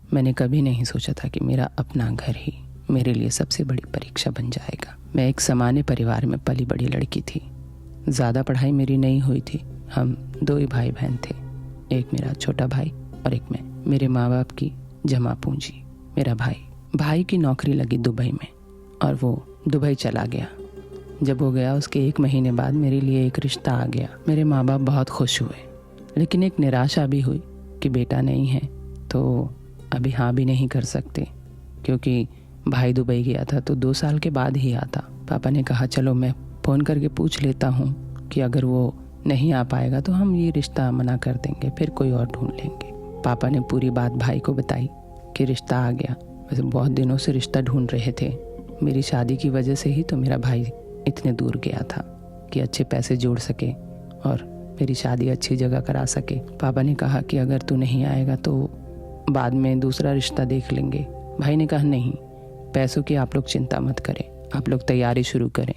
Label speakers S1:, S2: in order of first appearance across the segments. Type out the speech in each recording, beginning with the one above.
S1: मैंने कभी नहीं सोचा था कि मेरा अपना घर ही मेरे लिए सबसे बड़ी परीक्षा बन जाएगा। मैं एक सामान्य परिवार में पली बड़ी लड़की थी। ज़्यादा पढ़ाई मेरी नहीं हुई थी। हम 2 ही भाई बहन थे, एक मेरा छोटा भाई और एक मैं। मेरे माँ बाप की जमा पूंजी मेरा भाई की नौकरी लगी दुबई में और वो दुबई चला गया। जब वो गया उसके 1 महीने बाद मेरे लिए एक रिश्ता आ गया। मेरे माँ बाप बहुत खुश हुए, लेकिन एक निराशा भी हुई कि बेटा नहीं है तो अभी हाँ भी नहीं कर सकते, क्योंकि भाई दुबई गया था तो 2 साल के बाद ही आता। पापा ने कहा चलो मैं फ़ोन करके पूछ लेता हूँ कि अगर वो नहीं आ पाएगा तो हम ये रिश्ता मना कर देंगे, फिर कोई और ढूंढ लेंगे। पापा ने पूरी बात भाई को बताई कि रिश्ता आ गया। वैसे बहुत दिनों से रिश्ता ढूंढ रहे थे। मेरी शादी की वजह से ही तो मेरा भाई इतने दूर गया था कि अच्छे पैसे जोड़ सके और मेरी शादी अच्छी जगह करा सके। पापा ने कहा कि अगर तू नहीं आएगा तो बाद में दूसरा रिश्ता देख लेंगे। भाई ने कहा नहीं, पैसों की आप लोग चिंता मत करें, आप लोग तैयारी शुरू करें।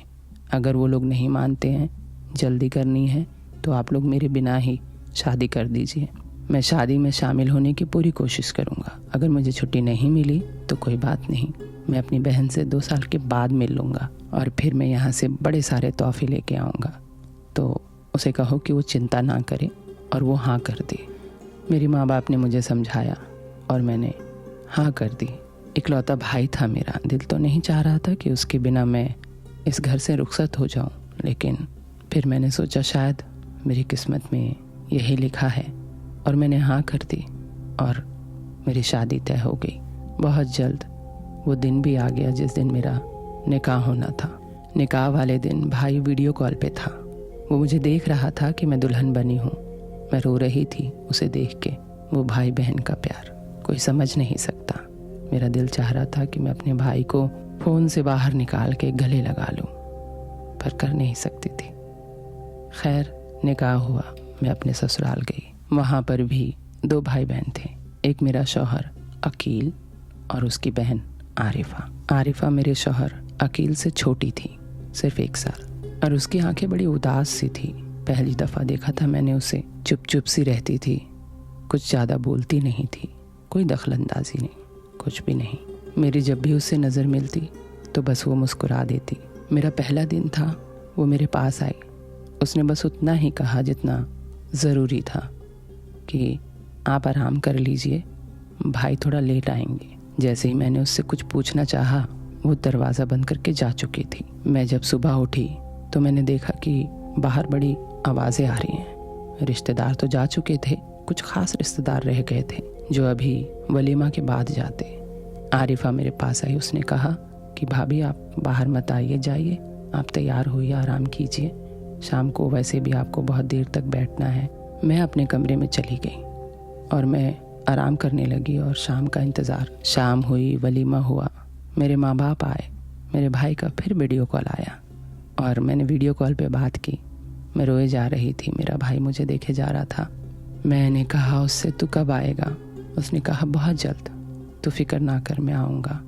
S1: अगर वो लोग नहीं मानते हैं, जल्दी करनी है तो आप लोग मेरे बिना ही शादी कर दीजिए। मैं शादी में शामिल होने की पूरी कोशिश करूँगा। अगर मुझे छुट्टी नहीं मिली तो कोई बात नहीं, मैं अपनी बहन से 2 साल के बाद मिल लूँगा और फिर मैं यहाँ से बड़े सारे तोहफे लेके आऊँगा। तो उसे कहो कि वो चिंता ना करे और वो हाँ कर दे। मेरी माँ बाप ने मुझे समझाया और मैंने हाँ कर दी। इकलौता भाई था मेरा, दिल तो नहीं चाह रहा था कि उसके बिना मैं इस घर से रुखसत हो जाऊँ, लेकिन फिर मैंने सोचा शायद मेरी किस्मत में यही लिखा है और मैंने हाँ कर दी और मेरी शादी तय हो गई। बहुत जल्द वो दिन भी आ गया जिस दिन मेरा निकाह होना था। निकाह वाले दिन भाई वीडियो कॉल पे था। वो मुझे देख रहा था कि मैं दुल्हन बनी हूँ। मैं रो रही थी उसे देख के। वो भाई बहन का प्यार कोई समझ नहीं सकता। मेरा दिल चाह रहा था कि मैं अपने भाई को फ़ोन से बाहर निकाल के गले लगा लूँ, पर कर नहीं सकती थी। खैर निकाह हुआ, मैं अपने ससुराल गई। वहाँ पर भी 2 भाई बहन थे, एक मेरा शौहर अकील और उसकी बहन आरिफा। आरिफा मेरे शौहर अकील से छोटी थी, सिर्फ 1 साल, और उसकी आंखें बड़ी उदास सी थी। पहली दफ़ा देखा था मैंने उसे, चुप चुप सी रहती थी, कुछ ज़्यादा बोलती नहीं थी, कोई दखलंदाजी नहीं, कुछ भी नहीं। मेरी जब भी उससे नज़र मिलती तो बस वो मुस्कुरा देती। मेरा पहला दिन था, वो मेरे पास आई। उसने बस उतना ही कहा जितना ज़रूरी था कि आप आराम कर लीजिए, भाई थोड़ा लेट आएंगे। जैसे ही मैंने उससे कुछ पूछना चाहा वो दरवाज़ा बंद करके जा चुकी थी। मैं जब सुबह उठी तो मैंने देखा कि बाहर बड़ी आवाज़ें आ रही हैं। रिश्तेदार तो जा चुके थे, कुछ ख़ास रिश्तेदार रह गए थे जो अभी वलीमा के बाद जाते। आरिफा मेरे पास आई। उसने कहा कि भाभी आप बाहर मत आइए, जाइए, आप तैयार होइए, आराम कीजिए, शाम को वैसे भी आपको बहुत देर तक बैठना है। मैं अपने कमरे में चली गई और मैं आराम करने लगी और शाम का इंतज़ार। शाम हुई, वलीमा हुआ, मेरे माँ बाप आए, मेरे भाई का फिर वीडियो कॉल आया और मैंने वीडियो कॉल पे बात की। मैं रोए जा रही थी, मेरा भाई मुझे देखे जा रहा था। मैंने कहा उससे तू कब आएगा? उसने कहा बहुत जल्द, तू फिक्र ना कर, मैं आऊँगा।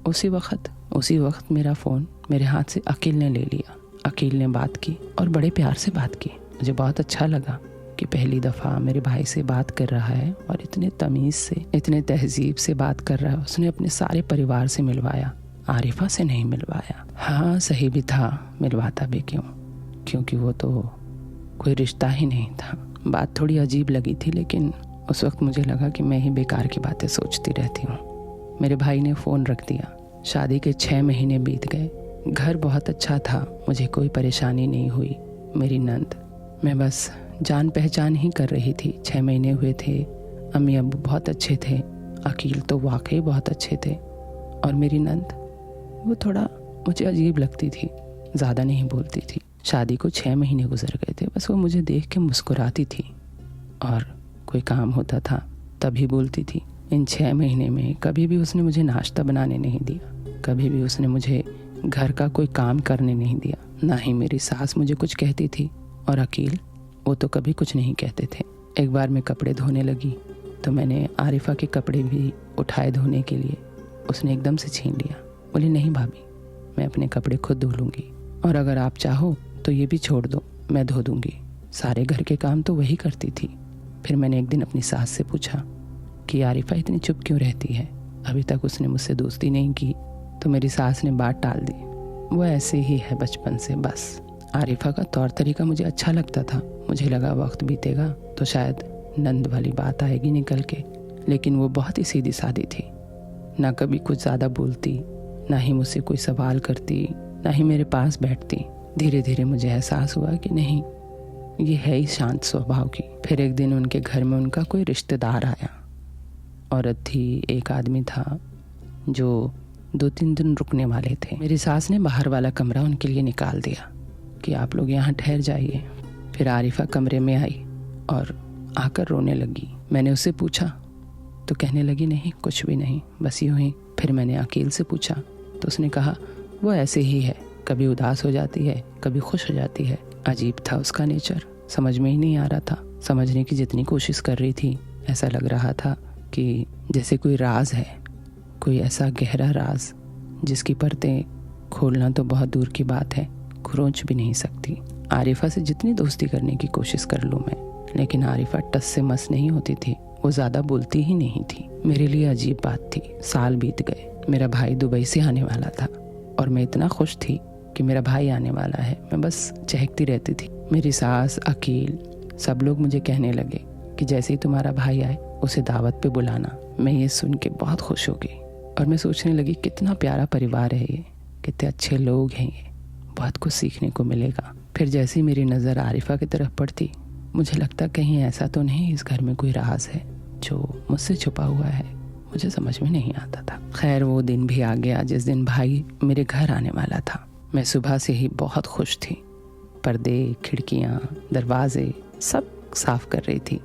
S1: उसी वक्त मेरा फ़ोन मेरे हाथ से अकील ने ले लिया। अकील ने बात की और बड़े प्यार से बात की। मुझे बहुत अच्छा लगा कि पहली दफ़ा मेरे भाई से बात कर रहा है और इतने तमीज़ से, इतने तहजीब से बात कर रहा है। उसने अपने सारे परिवार से मिलवाया, आरिफा से नहीं मिलवाया। हाँ सही भी था, मिलवाता भी क्यों, क्योंकि वो तो कोई रिश्ता ही नहीं था। बात थोड़ी अजीब लगी थी, लेकिन उस वक्त मुझे लगा कि मैं ही बेकार की बातें सोचती रहती हूँ। मेरे भाई ने फ़ोन रख दिया। शादी के 6 महीने बीत गए। घर बहुत अच्छा था, मुझे कोई परेशानी नहीं हुई। मेरी नंद, मैं बस जान पहचान ही कर रही थी। 6 महीने हुए थे। अम्मी अब्बू बहुत अच्छे थे, अकील तो वाकई बहुत अच्छे थे, और मेरी नंद वो थोड़ा मुझे अजीब लगती थी, ज़्यादा नहीं बोलती थी। शादी को 6 महीने गुजर गए थे, बस वो मुझे देख के मुस्कुराती थी और कोई काम होता था तभी बोलती थी। इन 6 महीने में कभी भी उसने मुझे नाश्ता बनाने नहीं दिया, कभी भी उसने मुझे घर का कोई काम करने नहीं दिया, ना ही मेरी सास मुझे कुछ कहती थी, और अकील वो तो कभी कुछ नहीं कहते थे। एक बार मैं कपड़े धोने लगी तो मैंने आरिफा के कपड़े भी उठाए धोने के लिए। उसने एकदम से छीन लिया, बोली नहीं भाभी, मैं अपने कपड़े खुद धो लूँगी, और अगर आप चाहो तो ये भी छोड़ दो, मैं धो दूँगी। सारे घर के काम तो वही करती थी। फिर मैंने एक दिन अपनी सास से पूछा कि आरिफा इतनी चुप क्यों रहती है, अभी तक उसने मुझसे दोस्ती नहीं की। तो मेरी सास ने बात टाल दी, वो ऐसे ही है बचपन से बस। आरिफा का तौर तरीका मुझे अच्छा लगता था, मुझे लगा वक्त बीतेगा तो शायद नंद वाली बात आएगी निकल के, लेकिन वो बहुत ही सीधी सादी थी। ना कभी कुछ ज़्यादा बोलती, ना ही मुझसे कोई सवाल करती, ना ही मेरे पास बैठती। धीरे धीरे मुझे एहसास हुआ कि नहीं, ये है ही शांत स्वभाव की। फिर एक दिन उनके घर में उनका कोई रिश्तेदार आया। औरत थी, एक आदमी था जो 2-3 दिन रुकने वाले थे। मेरी सास ने बाहर वाला कमरा उनके लिए निकाल दिया कि आप लोग यहाँ ठहर जाइए। फिर आरिफा कमरे में आई और आकर रोने लगी। मैंने उससे पूछा तो कहने लगी नहीं, कुछ भी नहीं, बस यूं ही। फिर मैंने अकील से पूछा तो उसने कहा वो ऐसे ही है, कभी उदास हो जाती है, कभी खुश हो जाती है। अजीब था उसका नेचर, समझ में ही नहीं आ रहा था। समझने की जितनी कोशिश कर रही थी ऐसा लग रहा था कि जैसे कोई राज है, कोई ऐसा गहरा राज जिसकी परतें खोलना तो बहुत दूर की बात है, खुरोंच भी नहीं सकती। आरिफा से जितनी दोस्ती करने की कोशिश कर लूँ मैं, लेकिन आरिफा टस से मस नहीं होती थी। वो ज़्यादा बोलती ही नहीं थी। मेरे लिए अजीब बात थी। साल बीत गए, मेरा भाई दुबई से आने वाला था और मैं इतना खुश थी कि मेरा भाई आने वाला है। मैं बस चहकती रहती थी। मेरी सास, अकील, सब लोग मुझे कहने लगे कि जैसे ही तुम्हारा भाई आए उसे दावत पे बुलाना। मैं ये सुन के बहुत खुश हो गई और मैं सोचने लगी कितना प्यारा परिवार है ये, कितने अच्छे लोग हैं ये, बहुत कुछ सीखने को मिलेगा। फिर जैसे ही मेरी नज़र आरिफा की तरफ पड़ती, मुझे लगता कहीं ऐसा तो नहीं इस घर में कोई राज है जो मुझसे छुपा हुआ है। मुझे समझ में नहीं आता था। खैर वो दिन भी आ गया जिस दिन भाई मेरे घर आने वाला था। मैं सुबह से ही बहुत खुश थी। पर्दे, खिड़कियाँ, दरवाजे सब साफ कर रही थी।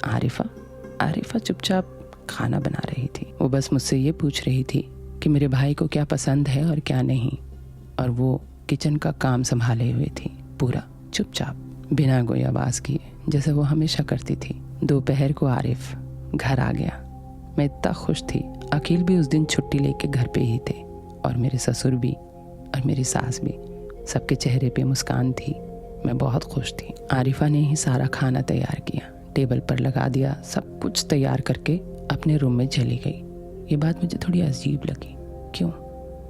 S1: आरिफा चुपचाप खाना बना रही थी। वो बस मुझसे ये पूछ रही थी कि मेरे भाई को क्या पसंद है और क्या नहीं, और वो किचन का काम संभाले हुए थी, पूरा चुपचाप, बिना कोई आवाज़ किए, जैसे वो हमेशा करती थी। दोपहर को आरिफ घर आ गया। मैं इतना खुश थी। अकील भी उस दिन छुट्टी लेके घर पे ही थे और मेरे ससुर भी और मेरी सास भी। सबके चेहरे पे मुस्कान थी। मैं बहुत खुश थी। आरिफा ने ही सारा खाना तैयार किया, टेबल पर लगा दिया, सब कुछ तैयार करके अपने रूम में चली गई। ये बात मुझे थोड़ी अजीब लगी। क्यों?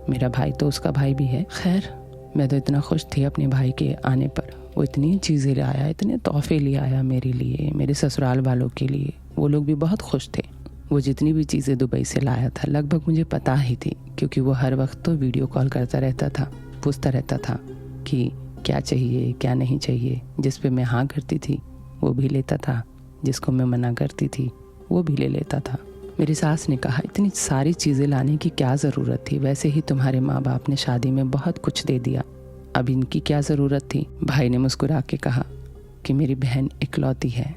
S1: मेरा भाई तो उसका भाई भी है। खैर मैं तो इतना खुश थी अपने भाई के आने पर। वो इतनी चीज़ें ले आया, इतने तोहफे ले आया मेरे लिए, मेरे ससुराल वालों के लिए। वो लोग भी बहुत खुश थे। वो जितनी भी चीज़ें दुबई से लाया था लगभग मुझे पता ही थी, क्योंकि वो हर वक्त तो वीडियो कॉल करता रहता था, पूछता रहता था कि क्या चाहिए क्या नहीं चाहिए। जिस पे मैं हाँ करती थी वो भी लेता था, जिसको मैं मना करती थी वो भी ले लेता था। मेरी सास ने कहा इतनी सारी चीज़ें लाने की क्या ज़रूरत थी, वैसे ही तुम्हारे माँ बाप ने शादी में बहुत कुछ दे दिया, अब इनकी क्या ज़रूरत थी। भाई ने मुस्कुरा के कहा कि मेरी बहन इकलौती है,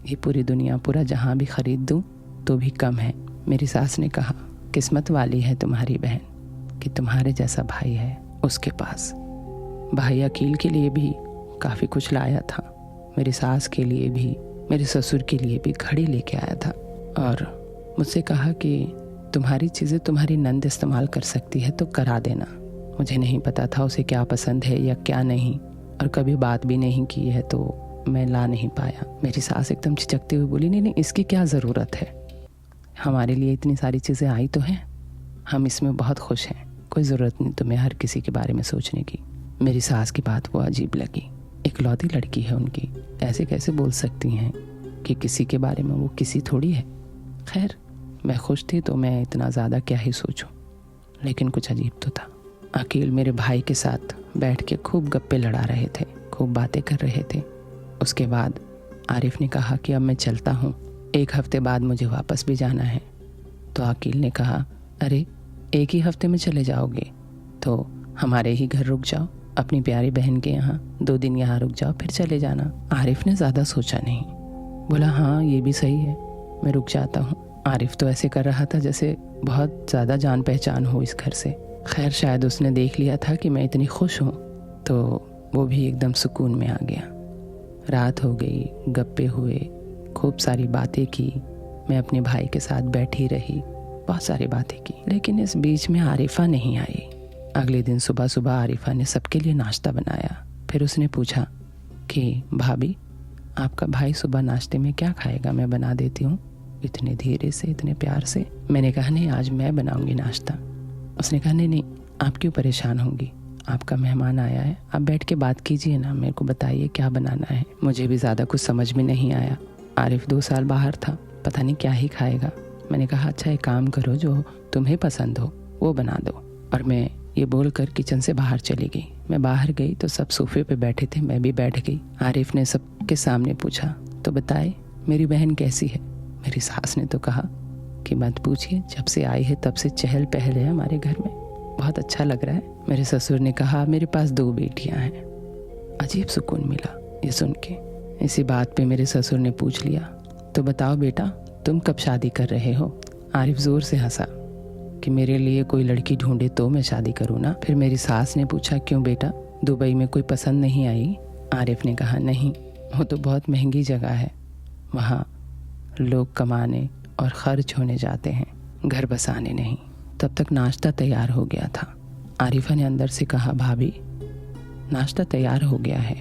S1: ये पूरी दुनिया पूरा जहां भी खरीद दूं तो भी कम है। मेरी सास ने कहा किस्मत वाली है तुम्हारी बहन कि तुम्हारे जैसा भाई है उसके पास। भाई अकील के लिए भी काफ़ी कुछ लाया था, मेरी सास के लिए भी, मेरे ससुर के लिए भी घड़ी लेके आया था और मुझसे कहा कि तुम्हारी चीज़ें तुम्हारी नंद इस्तेमाल कर सकती है तो करा देना। मुझे नहीं पता था उसे क्या पसंद है या क्या नहीं, और कभी बात भी नहीं की है तो मैं ला नहीं पाया। मेरी सास एकदम झिझकते हुए बोली नहीं इसकी क्या ज़रूरत है, हमारे लिए इतनी सारी चीज़ें आई तो हैं, हम इसमें बहुत खुश हैं, कोई ज़रूरत नहीं तुम्हें हर किसी के बारे में सोचने की। मेरी सास की बात वो अजीब लगी। इकलौती लड़की है उनकी, ऐसे कैसे बोल सकती हैं कि किसी के बारे में वो किसी थोड़ी है। खैर मैं खुश थी तो मैं इतना ज़्यादा क्या ही सोचूं, लेकिन कुछ अजीब तो था। अकील मेरे भाई के साथ बैठ के खूब गप्पे लड़ा रहे थे, खूब बातें कर रहे थे। उसके बाद आरिफ ने कहा कि अब मैं चलता हूँ, 1 हफ्ते बाद मुझे वापस भी जाना है। तो अकील ने कहा अरे 1 ही हफ्ते में चले जाओगे तो हमारे ही घर रुक जाओ, अपनी प्यारी बहन के यहाँ 2 दिन यहाँ रुक जाओ फिर चले जाना। आरिफ ने ज़्यादा सोचा नहीं, बोला हाँ ये भी सही है, मैं रुक जाता हूँ। आरिफ तो ऐसे कर रहा था जैसे बहुत ज़्यादा जान पहचान हो इस घर से। खैर शायद उसने देख लिया था कि मैं इतनी खुश हूँ तो वो भी एकदम सुकून में आ गया। रात हो गई, गप्पे हुए, खूब सारी बातें की। मैं अपने भाई के साथ बैठी रही, बहुत सारी बातें की, लेकिन इस बीच में आरिफा नहीं आई। अगले दिन सुबह सुबह आरिफा ने सबके लिए नाश्ता बनाया। फिर उसने पूछा कि भाभी आपका भाई सुबह नाश्ते में क्या खाएगा, मैं बना देती हूँ। इतने धीरे से, इतने प्यार से। मैंने कहा नहीं, आज मैं बनाऊंगी नाश्ता। उसने कहा नहीं नहीं, आप क्यों परेशान होंगी, आपका मेहमान आया है, आप बैठ के बात कीजिए ना, मेरे को बताइए क्या बनाना है। मुझे भी ज़्यादा कुछ समझ में नहीं आया। आरिफ 2 साल बाहर था, पता नहीं क्या ही खाएगा। मैंने कहा अच्छा एक काम करो, जो तुम्हें पसंद हो वो बना दो। और मैं ये बोलकर किचन से बाहर चली गई। मैं बाहर गई तो सब सोफे पे बैठे थे, मैं भी बैठ गई। आरिफ ने सबके सामने पूछा, तो बताए मेरी बहन कैसी है। मेरी सास ने तो कहा कि मत पूछिए, जब से आई है तब से चहल पहल है हमारे घर में, बहुत अच्छा लग रहा है। मेरे ससुर ने कहा मेरे पास 2 बेटियां हैं। अजीब सुकून मिला ये सुन के। इसी बात पे मेरे ससुर ने पूछ लिया, तो बताओ बेटा तुम कब शादी कर रहे हो। आरिफ जोर से हंसा कि मेरे लिए कोई लड़की ढूंढे तो मैं शादी करूँ ना। फिर मेरी सास ने पूछा क्यों बेटा, दुबई में कोई पसंद नहीं आई। आरिफ ने कहा नहीं, वो तो बहुत महंगी जगह है, वहाँ लोग कमाने और खर्च होने जाते हैं, घर बसाने नहीं। तब तक नाश्ता तैयार हो गया था। आरिफा ने अंदर से कहा भाभी नाश्ता तैयार हो गया है,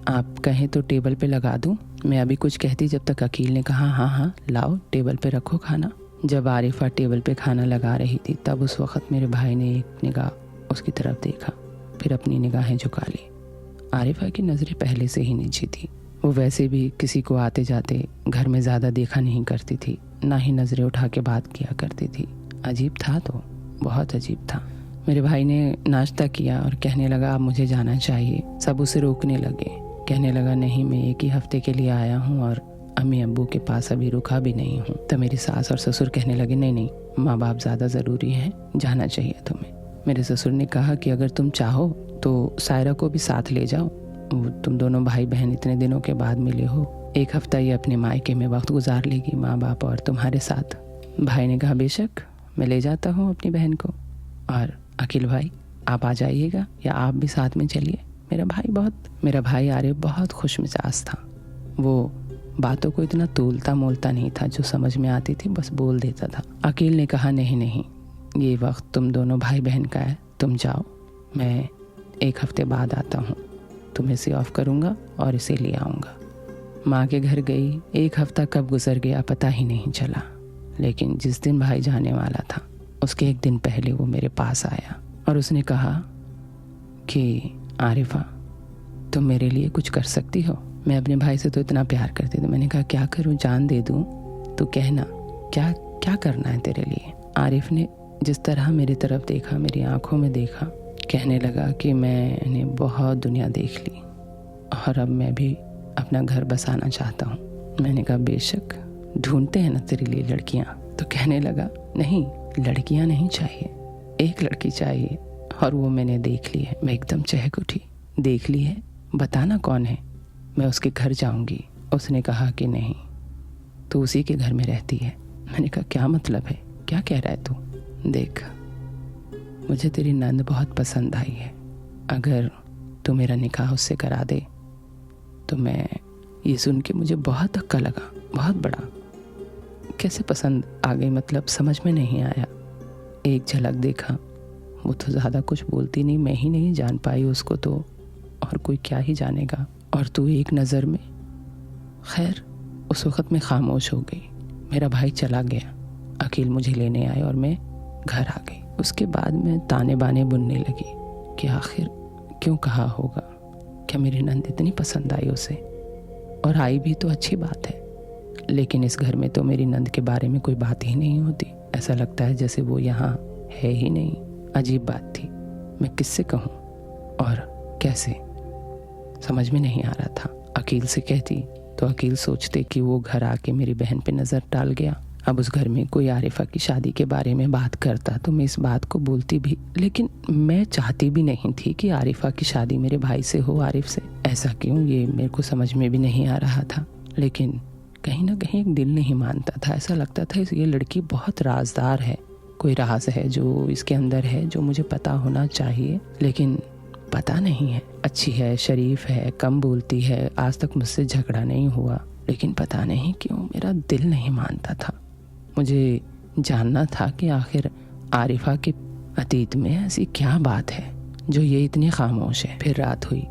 S1: आप कहें तो टेबल पे लगा दूं। मैं अभी कुछ कहती जब तक अकील ने कहा हाँ हाँ लाओ टेबल पे रखो खाना। जब आरिफा टेबल पे खाना लगा रही थी तब उस वक़्त मेरे भाई ने एक निगाह उसकी तरफ देखा, फिर अपनी निगाहें झुका ली। आरिफा की नज़रें पहले से ही नीची थी। वो वैसे भी किसी को आते जाते घर में ज़्यादा देखा नहीं करती थी, ना ही नज़रें उठा के बात किया करती थी। अजीब था, तो बहुत अजीब था। मेरे भाई ने नाश्ता किया और कहने लगा अब मुझे जाना चाहिए। सब उसे रोकने लगे, कहने लगा नहीं मैं 1 ही हफ्ते के लिए आया हूँ और अम्मी अब्बू के पास अभी रुका भी नहीं हूँ। तो मेरी सास और ससुर कहने लगे नहीं नहीं, माँ बाप ज़्यादा ज़रूरी हैं, जाना चाहिए तुम्हें। मेरे ससुर ने कहा कि अगर तुम चाहो तो सायरा को भी साथ ले जाओ, तुम दोनों भाई बहन इतने दिनों के बाद मिले हो, 1 हफ्ता ये अपने मायके में वक्त गुजार लेगी माँ बाप और तुम्हारे साथ। भाई ने कहा बेशक मैं ले जाता हूँ अपनी बहन को, और अखिल भाई आप आ जाइएगा या आप भी साथ में चलिए। मेरा भाई आरिफ बहुत खुश मिजाज था। वो बातों को इतना तोलता मोलता नहीं था, जो समझ में आती थी बस बोल देता था। अकील ने कहा नहीं नहीं, ये वक्त तुम दोनों भाई बहन का है, तुम जाओ, मैं 1 हफ्ते बाद आता हूँ, तुम्हें से ऑफ करूँगा और इसे ले आऊँगा। माँ के घर गई, 1 हफ्ता कब गुजर गया पता ही नहीं चला। लेकिन जिस दिन भाई जाने वाला था उसके 1 दिन पहले वो मेरे पास आया और उसने कहा कि आरिफा तुम मेरे लिए कुछ कर सकती हो। मैं अपने भाई से तो इतना प्यार करती थी। मैंने कहा क्या करूं, जान दे दूं, तो कहना क्या क्या करना है तेरे लिए। आरिफ ने जिस तरह मेरी तरफ देखा, मेरी आंखों में देखा, कहने लगा कि मैंने बहुत दुनिया देख ली और अब मैं भी अपना घर बसाना चाहता हूँ। मैंने कहा बेशक, ढूंढते हैं ना तेरे लिए लड़कियाँ। तो कहने लगा नहीं, लड़कियाँ नहीं चाहिए, एक लड़की चाहिए और वो मैंने देख ली है। मैं एकदम चहक उठी, देख ली है, बताना कौन है, मैं उसके घर जाऊंगी। उसने कहा कि नहीं, तू उसी के घर में रहती है। मैंने कहा क्या मतलब है, क्या कह रहा है तू। देख मुझे तेरी नंद बहुत पसंद आई है, अगर तू मेरा निकाह उससे करा दे तो मैं। ये सुन के मुझे बहुत धक्का लगा, बहुत बड़ा। कैसे पसंद आ गई, मतलब समझ में नहीं आया। एक झलक देखा, वो तो ज़्यादा कुछ बोलती नहीं, मैं ही नहीं जान पाई उसको तो और कोई क्या ही जानेगा। और तू एक नज़र में। खैर उस वक़्त मैं खामोश हो गई। मेरा भाई चला गया, अकील मुझे लेने आए और मैं घर आ गई। उसके बाद मैं ताने बाने बुनने लगी कि आखिर क्यों कहा होगा, क्या मेरी नंद इतनी पसंद आई उसे, और आई भी तो अच्छी बात है। लेकिन इस घर में तो मेरी नंद के बारे में कोई बात ही नहीं होती, ऐसा लगता है जैसे वो यहाँ है ही नहीं। अजीब बात थी, मैं किससे कहूँ और कैसे, समझ में नहीं आ रहा था। अकील से कहती तो अकील सोचते कि वो घर आके मेरी बहन पे नज़र डाल गया। अब उस घर में कोई आरिफा की शादी के बारे में बात करता तो मैं इस बात को बोलती भी, लेकिन मैं चाहती भी नहीं थी कि आरिफा की शादी मेरे भाई से हो, आरिफ से। ऐसा क्यों, ये मेरे को समझ में भी नहीं आ रहा था। लेकिन कहीं ना कहीं एक दिल नहीं मानता था, ऐसा लगता था ये लड़की बहुत राजदार है, कोई राज है जो इसके अंदर है जो मुझे पता होना चाहिए, लेकिन पता नहीं है। अच्छी है, शरीफ है, कम बोलती है, आज तक मुझसे झगड़ा नहीं हुआ, लेकिन पता नहीं क्यों मेरा दिल नहीं मानता था। मुझे जानना था कि आखिर आरिफा के अतीत में ऐसी क्या बात है जो ये इतनी खामोश है। फिर रात हुई,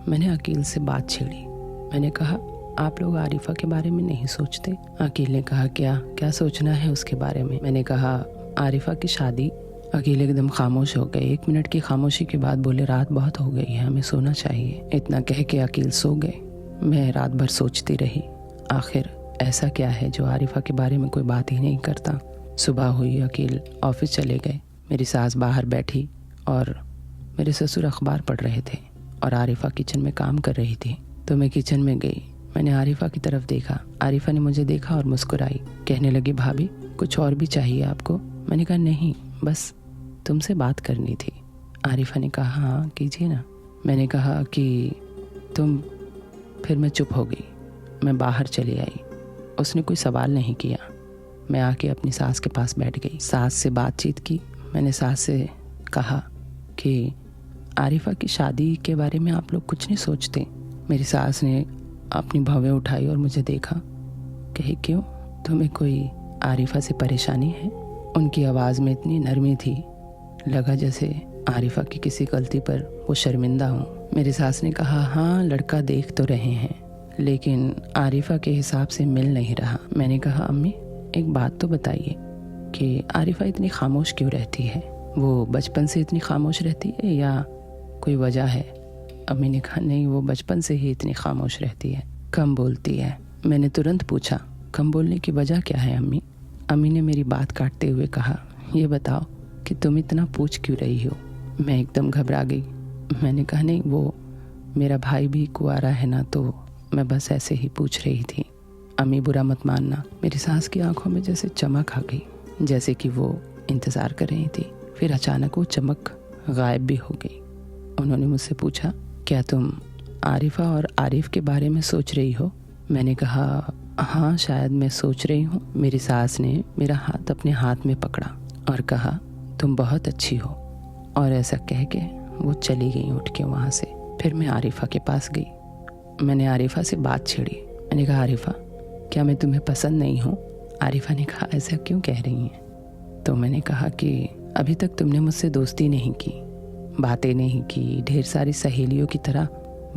S1: मैंने अकील से बात छेड़ी। मैंने कहा आप लोग आरिफा के बारे में नहीं सोचते? अकील ने कहा, क्या क्या सोचना है उसके बारे में? मैंने कहा, आरिफा की शादी। अकील एकदम खामोश हो गए। 1 मिनट की खामोशी के बाद बोले, रात बहुत हो गई है, हमें सोना चाहिए। इतना कह के अकील सो गए। मैं रात भर सोचती रही, आखिर ऐसा क्या है जो आरिफा के बारे में कोई बात ही नहीं करता। सुबह हुई, अकील ऑफिस चले गए। मेरी सास बाहर बैठी और मेरे ससुर अखबार पढ़ रहे थे और आरिफा किचन में काम कर रही थी। तो मैं किचन में गई। मैंने आरिफा की तरफ देखा। आरिफा ने मुझे देखा और मुस्कुराई। कहने लगी, भाभी कुछ और भी चाहिए आपको? मैंने कहा, नहीं, बस तुमसे बात करनी थी। आरिफा ने कहा, हाँ कीजिए ना। मैंने कहा कि तुम। फिर मैं चुप हो गई। मैं बाहर चली आई। उसने कोई सवाल नहीं किया। मैं आके अपनी सास के पास बैठ गई। सास से बातचीत की। मैंने सास से कहा कि आरिफा की शादी के बारे में आप लोग कुछ नहीं सोचते? मेरी सास ने अपनी भवें उठाई और मुझे देखा। कही, क्यों, तुम्हें कोई आरिफा से परेशानी है? उनकी आवाज़ में इतनी नरमी थी, लगा जैसे आरिफा की किसी गलती पर वो शर्मिंदा हो। मेरी सास ने कहा, हाँ लड़का देख तो रहे हैं, लेकिन आरिफा के हिसाब से मिल नहीं रहा। मैंने कहा, अम्मी एक बात तो बताइए कि आरिफा इतनी खामोश क्यों रहती है? वो बचपन से इतनी खामोश रहती है या कोई वजह है? अम्मी ने कहा, नहीं, वो बचपन से ही इतनी खामोश रहती है, कम बोलती है। मैंने तुरंत पूछा, कम बोलने की वजह क्या है अम्मी? अम्मी ने मेरी बात काटते हुए कहा, ये बताओ कि तुम इतना पूछ क्यों रही हो? मैं एकदम घबरा गई। मैंने कहा, नहीं, वो मेरा भाई भी कुंवारा है ना, तो मैं बस ऐसे ही पूछ रही थी। अम्मी बुरा मत मानना। मेरी सास की आंखों में जैसे चमक आ गई, जैसे कि वो इंतज़ार कर रही थी। फिर अचानक वो चमक गायब भी हो गई। उन्होंने मुझसे पूछा, क्या तुम आरिफा और आरिफ के बारे में सोच रही हो? मैंने कहा, हाँ शायद मैं सोच रही हूँ। मेरी सास ने मेरा हाथ अपने हाथ में पकड़ा और कहा, तुम बहुत अच्छी हो। और ऐसा कह के वो चली गई उठ के वहाँ से। फिर मैं आरिफा के पास गई। मैंने आरिफा से बात छेड़ी। मैंने कहा, आरिफा क्या मैं तुम्हें पसंद नहीं हूँ? आरिफा ने कहा, ऐसा क्यों कह रही हैं? तो मैंने कहा कि अभी तक तुमने मुझसे दोस्ती नहीं की, बातें नहीं की, ढेर सारी सहेलियों की तरह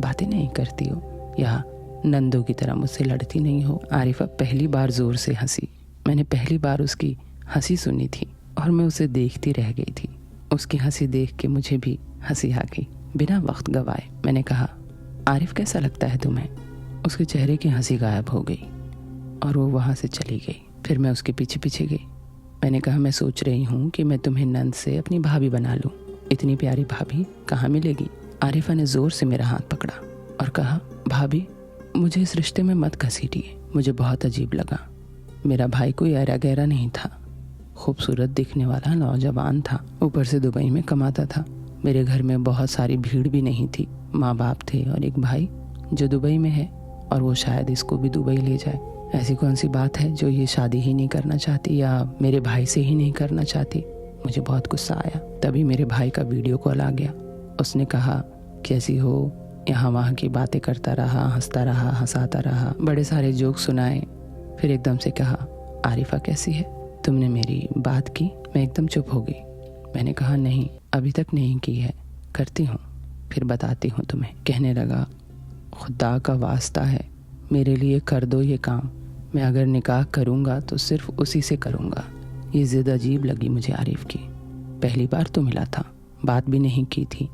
S1: बातें नहीं करती हो, या नंदों की तरह मुझसे लड़ती नहीं हो। आरिफा पहली बार ज़ोर से हंसी। मैंने पहली बार उसकी हंसी सुनी थी और मैं उसे देखती रह गई थी। उसकी हंसी देख के मुझे भी हंसी आ गई। बिना वक्त गवाए मैंने कहा, आरिफ कैसा लगता है तुम्हें? उसके चेहरे की हंसी गायब हो गई और वो वहाँ से चली गई। फिर मैं उसके पीछे पीछे गई। मैंने कहा, मैं सोच रही हूँ कि मैं तुम्हें नंद से अपनी भाभी बना लूँ। इतनी प्यारी भाभी कहाँ मिलेगी? आरिफा ने ज़ोर से मेरा हाथ पकड़ा और कहा, भाभी मुझे इस रिश्ते में मत घसीटिए। मुझे बहुत अजीब लगा। मेरा भाई कोई ऐरा गहरा नहीं था, खूबसूरत दिखने वाला नौजवान था, ऊपर से दुबई में कमाता था। मेरे घर में बहुत सारी भीड़ भी नहीं थी। माँ बाप थे और एक भाई जो दुबई में है, और वो शायद इसको भी दुबई ले जाए। ऐसी कौन सी बात है जो ये शादी ही नहीं करना चाहती या मेरे भाई से ही नहीं करना चाहती? मुझे बहुत गुस्सा आया। तभी मेरे भाई का वीडियो कॉल आ गया। उसने कहा, कैसी हो? यहाँ वहाँ की बातें करता रहा, हंसता रहा, हंसाता रहा, बड़े सारे जोक सुनाए। फिर एकदम से कहा, आरिफा कैसी है? तुमने मेरी बात की? मैं एकदम चुप हो गई। मैंने कहा, नहीं अभी तक नहीं की है, करती हूँ, फिर बताती हूँ तुम्हें। कहने लगा, खुदा का वास्ता है, मेरे लिए कर दो ये काम। मैं अगर निकाह करूँगा तो सिर्फ उसी से करूँगा। ये ज़िद अजीब लगी मुझे आरिफ की। पहली बार तो मिला था, बात भी नहीं की थी।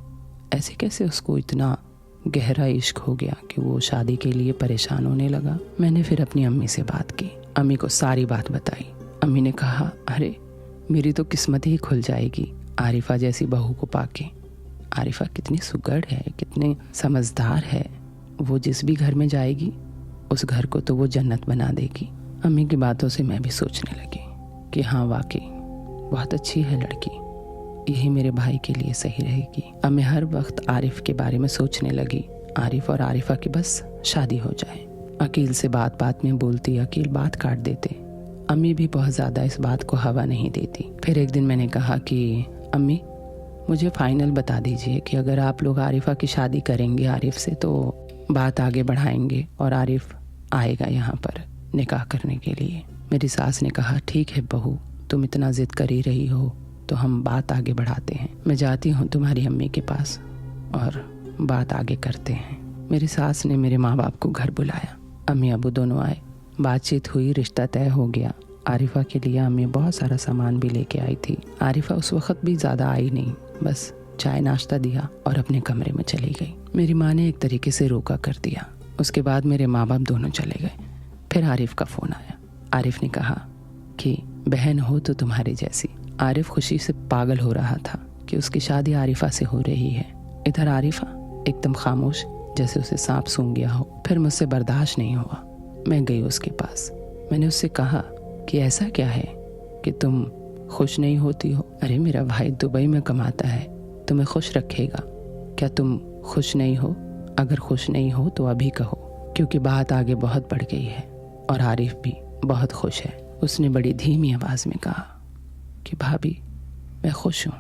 S1: ऐसे कैसे उसको इतना गहरा इश्क हो गया कि वो शादी के लिए परेशान होने लगा। मैंने फिर अपनी अम्मी से बात की, अम्मी को सारी बात बताई। अम्मी ने कहा, अरे मेरी तो किस्मत ही खुल जाएगी आरिफा जैसी बहू को पाके। आरिफा कितनी सुगढ़ है, कितनी समझदार है। वो जिस भी घर में जाएगी उस घर को तो वो जन्नत बना देगी। अम्मी की बातों से मैं भी सोचने लगी कि हाँ वाकई बहुत अच्छी है लड़की, यही मेरे भाई के लिए सही रहेगी। अब मैं हर वक्त आरिफ के बारे में सोचने लगी, आरिफ और आरिफा की बस शादी हो जाए। अकील से बात बात में बोलती, अकील बात काट देते। अम्मी भी बहुत ज़्यादा इस बात को हवा नहीं देती। फिर एक दिन मैंने कहा कि अम्मी मुझे फाइनल बता दीजिए कि अगर आप लोग आरिफा की शादी करेंगे आरिफ से तो बात आगे बढ़ाएंगे और आरिफ आएगा यहाँ पर निकाह करने के लिए। मेरी सास ने कहा, ठीक है बहू, तुम इतना जिद कर ही रही हो तो हम बात आगे बढ़ाते हैं। मैं जाती हूँ तुम्हारी अम्मी के पास और बात आगे करते हैं। मेरी सास ने मेरे माँ बाप को घर बुलाया। अम्मी अबू दोनों आए, बातचीत हुई, रिश्ता तय हो गया। आरिफा के लिए अम्मी बहुत सारा सामान भी लेके आई थी। आरिफा उस वक्त भी ज़्यादा आई नहीं, बस चाय नाश्ता दिया और अपने कमरे में चली गई। मेरी माँ ने एक तरीके से रोका कर दिया। उसके बाद मेरे माँ बाप दोनों चले गए। फिर आरिफ का फ़ोन आया। आरिफ ने कहा कि बहन हो तो तुम्हारी जैसी। आरिफ खुशी से पागल हो रहा था कि उसकी शादी आरिफा से हो रही है। इधर आरिफा एकदम खामोश, जैसे उसे सांप सूंघ गया हो। फिर मुझसे बर्दाश्त नहीं हुआ, मैं गई उसके पास। मैंने उससे कहा कि ऐसा क्या है कि तुम खुश नहीं होती हो? अरे मेरा भाई दुबई में कमाता है, तुम्हें खुश रखेगा। क्या तुम खुश नहीं हो? अगर खुश नहीं हो तो अभी कहो, क्योंकि बात आगे बहुत बढ़ गई है और आरिफ भी बहुत खुश है। उसने बड़ी धीमी आवाज़ में कहा कि भाभी मैं खुश हूँ।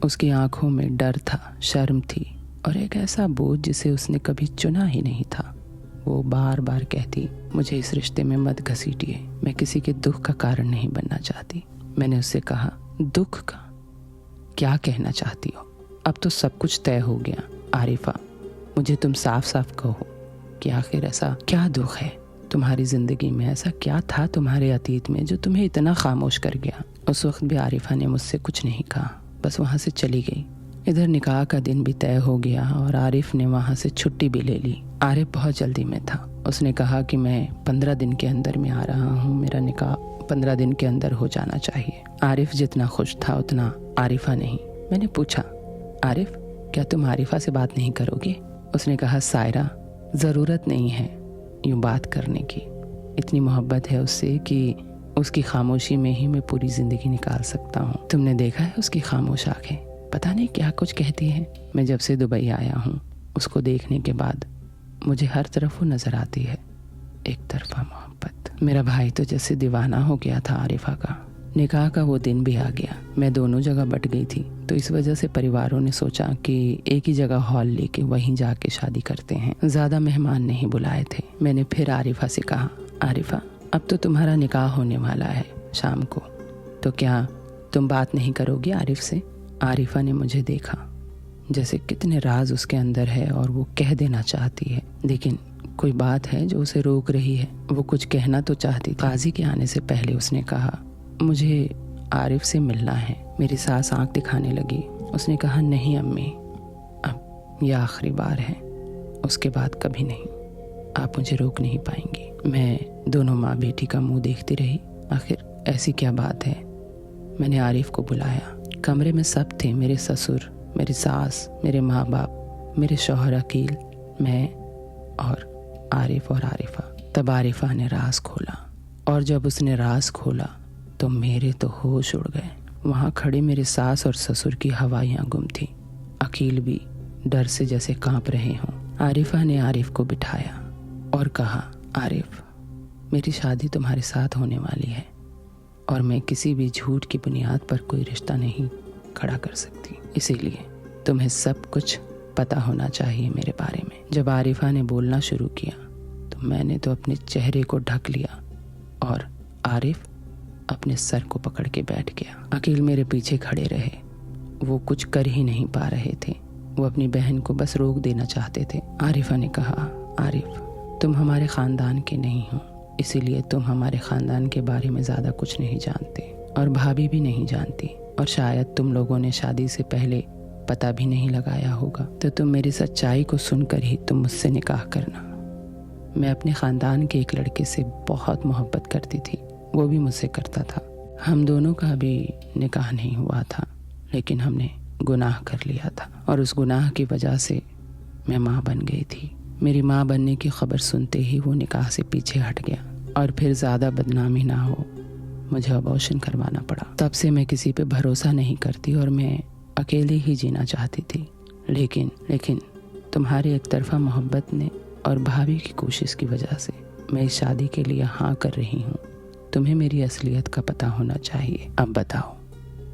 S1: उसकी आंखों में डर था, शर्म थी और एक ऐसा बोझ जिसे उसने कभी चुना ही नहीं था। वो बार बार कहती, मुझे इस रिश्ते में मत घसीटिए, मैं किसी के दुख का कारण नहीं बनना चाहती। मैंने उससे कहा, दुख का क्या कहना चाहती हो? अब तो सब कुछ तय हो गया। आरिफा, मुझे तुम साफ साफ कहो कि आखिर ऐसा क्या दुख है तुम्हारी ज़िंदगी में? ऐसा क्या था तुम्हारे अतीत में जो तुम्हें इतना खामोश कर गया? उस वक्त भी आरिफा ने मुझसे कुछ नहीं कहा, बस वहाँ से चली गई। इधर निकाह का दिन भी तय हो गया और आरिफ ने वहाँ से छुट्टी भी ले ली। आरिफ बहुत जल्दी में था। उसने कहा कि मैं 15 दिन के अंदर में आ रहा हूँ, मेरा निकाह 15 दिन के अंदर हो जाना चाहिए। आरिफ जितना खुश था उतना आरिफा नहीं। मैंने पूछा, आरिफ क्या तुम आरिफा से बात नहीं करोगे? उसने कहा, सायरा ज़रूरत नहीं है यूँ बात करने की। इतनी मोहब्बत है उससे कि उसकी खामोशी में ही मैं पूरी ज़िंदगी निकाल सकता हूँ। तुमने देखा है उसकी खामोश आंखें, पता नहीं क्या कुछ कहती है। मैं जब से दुबई आया हूँ उसको देखने के बाद मुझे हर तरफ वो नज़र आती है, एक तरफा मोहब्बत। मेरा भाई तो जैसे दीवाना हो गया था आरिफा का। निकाह का वो दिन भी आ गया। मैं दोनों जगह बट गई थी, तो इस वजह से परिवारों ने सोचा कि एक ही जगह हॉल लेके वहीं जाके शादी करते हैं। ज़्यादा मेहमान नहीं बुलाए थे। मैंने फिर आरिफा से कहा, आरिफा अब तो तुम्हारा निकाह होने वाला है शाम को, तो क्या तुम बात नहीं करोगी आरिफ से? आरिफा ने मुझे देखा जैसे कितने राज उसके अंदर है और वो कह देना चाहती है, लेकिन कोई बात है जो उसे रोक रही है। वो कुछ कहना तो चाहती थी। काजी के आने से पहले उसने कहा, मुझे आरिफ से मिलना है। मेरी सास आंख दिखाने लगी। उसने कहा, नहीं अम्मी, अब यह आखिरी बार है, उसके बाद कभी नहीं। आप मुझे रोक नहीं पाएंगी। मैं दोनों माँ बेटी का मुंह देखती रही। आखिर ऐसी क्या बात है? मैंने आरिफ को बुलाया। कमरे में सब थे, मेरे ससुर, मेरी सास, मेरे माँ बाप, मेरे शौहर अकील, मैं और आरिफ और आरिफा। तब आरिफा ने राज खोला और जब उसने राज खोला तो मेरे तो होश उड़ गए। वहाँ खड़े मेरे सास और ससुर की हवाइयाँ गुम थी। अकील भी डर से जैसे कांप रहे हों। आरिफा ने आरिफ को बिठाया और कहा, आरिफ मेरी शादी तुम्हारे साथ होने वाली है और मैं किसी भी झूठ की बुनियाद पर कोई रिश्ता नहीं खड़ा कर सकती, इसीलिए तुम्हें सब कुछ पता होना चाहिए मेरे बारे में। जब आरिफा ने बोलना शुरू किया तो मैंने तो अपने चेहरे को ढक लिया और आरिफ अपने सर को पकड़ के बैठ गया। अकील मेरे पीछे खड़े रहे। वो कुछ कर ही नहीं पा रहे थे। वो अपनी बहन को बस रोक देना चाहते थे। आरिफा ने कहा, आरिफ तुम हमारे ख़ानदान के नहीं हो, इसीलिए तुम हमारे ख़ानदान के बारे में ज़्यादा कुछ नहीं जानते और भाभी भी नहीं जानती, और शायद तुम लोगों ने शादी से पहले पता भी नहीं लगाया होगा। तो तुम मेरी सच्चाई को सुनकर ही तुम मुझसे निकाह करना। मैं अपने ख़ानदान के एक लड़के से बहुत मोहब्बत करती थी, वो भी मुझसे करता था। हम दोनों का भी निकाह नहीं हुआ था, लेकिन हमने गुनाह कर लिया था और उस गुनाह की वजह से मैं माँ बन गई थी। मेरी माँ बनने की खबर सुनते ही वो निकाह से पीछे हट गया और फिर ज़्यादा बदनामी ना हो मुझे अबॉर्शन करवाना पड़ा। तब से मैं किसी पे भरोसा नहीं करती और मैं अकेले ही जीना चाहती थी। लेकिन तुम्हारी एक तरफा मोहब्बत ने और भाभी की कोशिश की वजह से मैं इस शादी के लिए हाँ कर रही हूँ। तुम्हें मेरी असलियत का पता होना चाहिए। अब बताओ,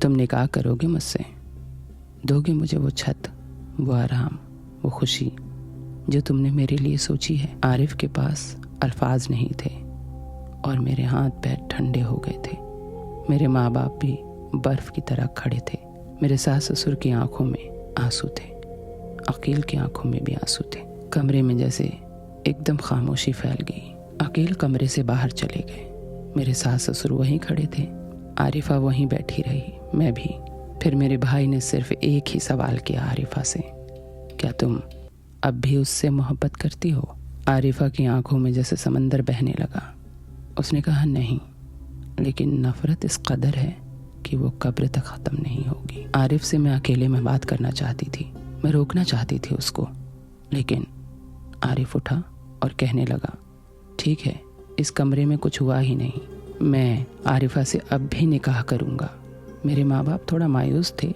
S1: तुम निकाह करोगे मुझसे? दोगे मुझे वो छत, वो आराम, वो खुशी जो तुमने मेरे लिए सोची है? आरिफ के पास अल्फाज नहीं थे और मेरे हाथ पैर ठंडे हो गए थे। मेरे माँ बाप भी बर्फ की तरह खड़े थे। मेरे सास ससुर की आंखों में आंसू थे, अकील की आंखों में भी आंसू थे। कमरे में जैसे एकदम खामोशी फैल गई। अकेले कमरे से बाहर चले गए। मेरे सास ससुर वहीं खड़े थे, आरिफा वहीं बैठी रही, मैं भी। फिर मेरे भाई ने सिर्फ एक ही सवाल किया आरिफा से, क्या तुम अब भी उससे मोहब्बत करती हो? आरिफा की आंखों में जैसे समंदर बहने लगा। उसने कहा नहीं, लेकिन नफरत इस कदर है कि वो कब्र तक ख़त्म नहीं होगी। आरिफ से मैं अकेले में बात करना चाहती थी, मैं रोकना चाहती थी उसको, लेकिन आरिफ उठा और कहने लगा, ठीक है, इस कमरे में कुछ हुआ ही नहीं, मैं आरिफा से अब भी निकाह करूँगा। मेरे माँ बाप थोड़ा मायूस थे,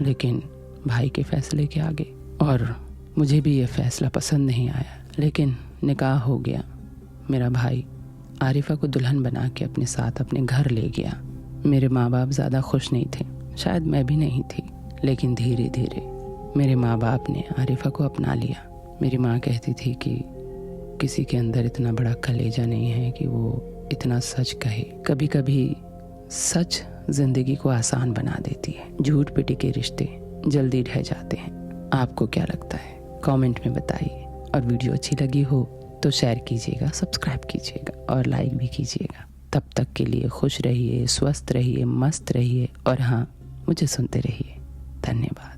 S1: लेकिन भाई के फैसले के आगे, और मुझे भी ये फैसला पसंद नहीं आया, लेकिन निकाह हो गया। मेरा भाई आरिफा को दुल्हन बना के अपने साथ अपने घर ले गया। मेरे माँ बाप ज़्यादा खुश नहीं थे, शायद मैं भी नहीं थी, लेकिन धीरे धीरे मेरे माँ बाप ने आरिफा को अपना लिया। मेरी माँ कहती थी कि किसी के अंदर इतना बड़ा कलेजा नहीं है कि वो इतना सच कहे। कभी कभी सच जिंदगी को आसान बना देती है, झूठ पिटी के रिश्ते जल्दी ढह जाते हैं। आपको क्या लगता है? कमेंट में बताइए, और वीडियो अच्छी लगी हो तो शेयर कीजिएगा, सब्सक्राइब कीजिएगा और लाइक भी कीजिएगा। तब तक के लिए खुश रहिए, स्वस्थ रहिए, मस्त रहिए, और हाँ, मुझे सुनते रहिए। धन्यवाद।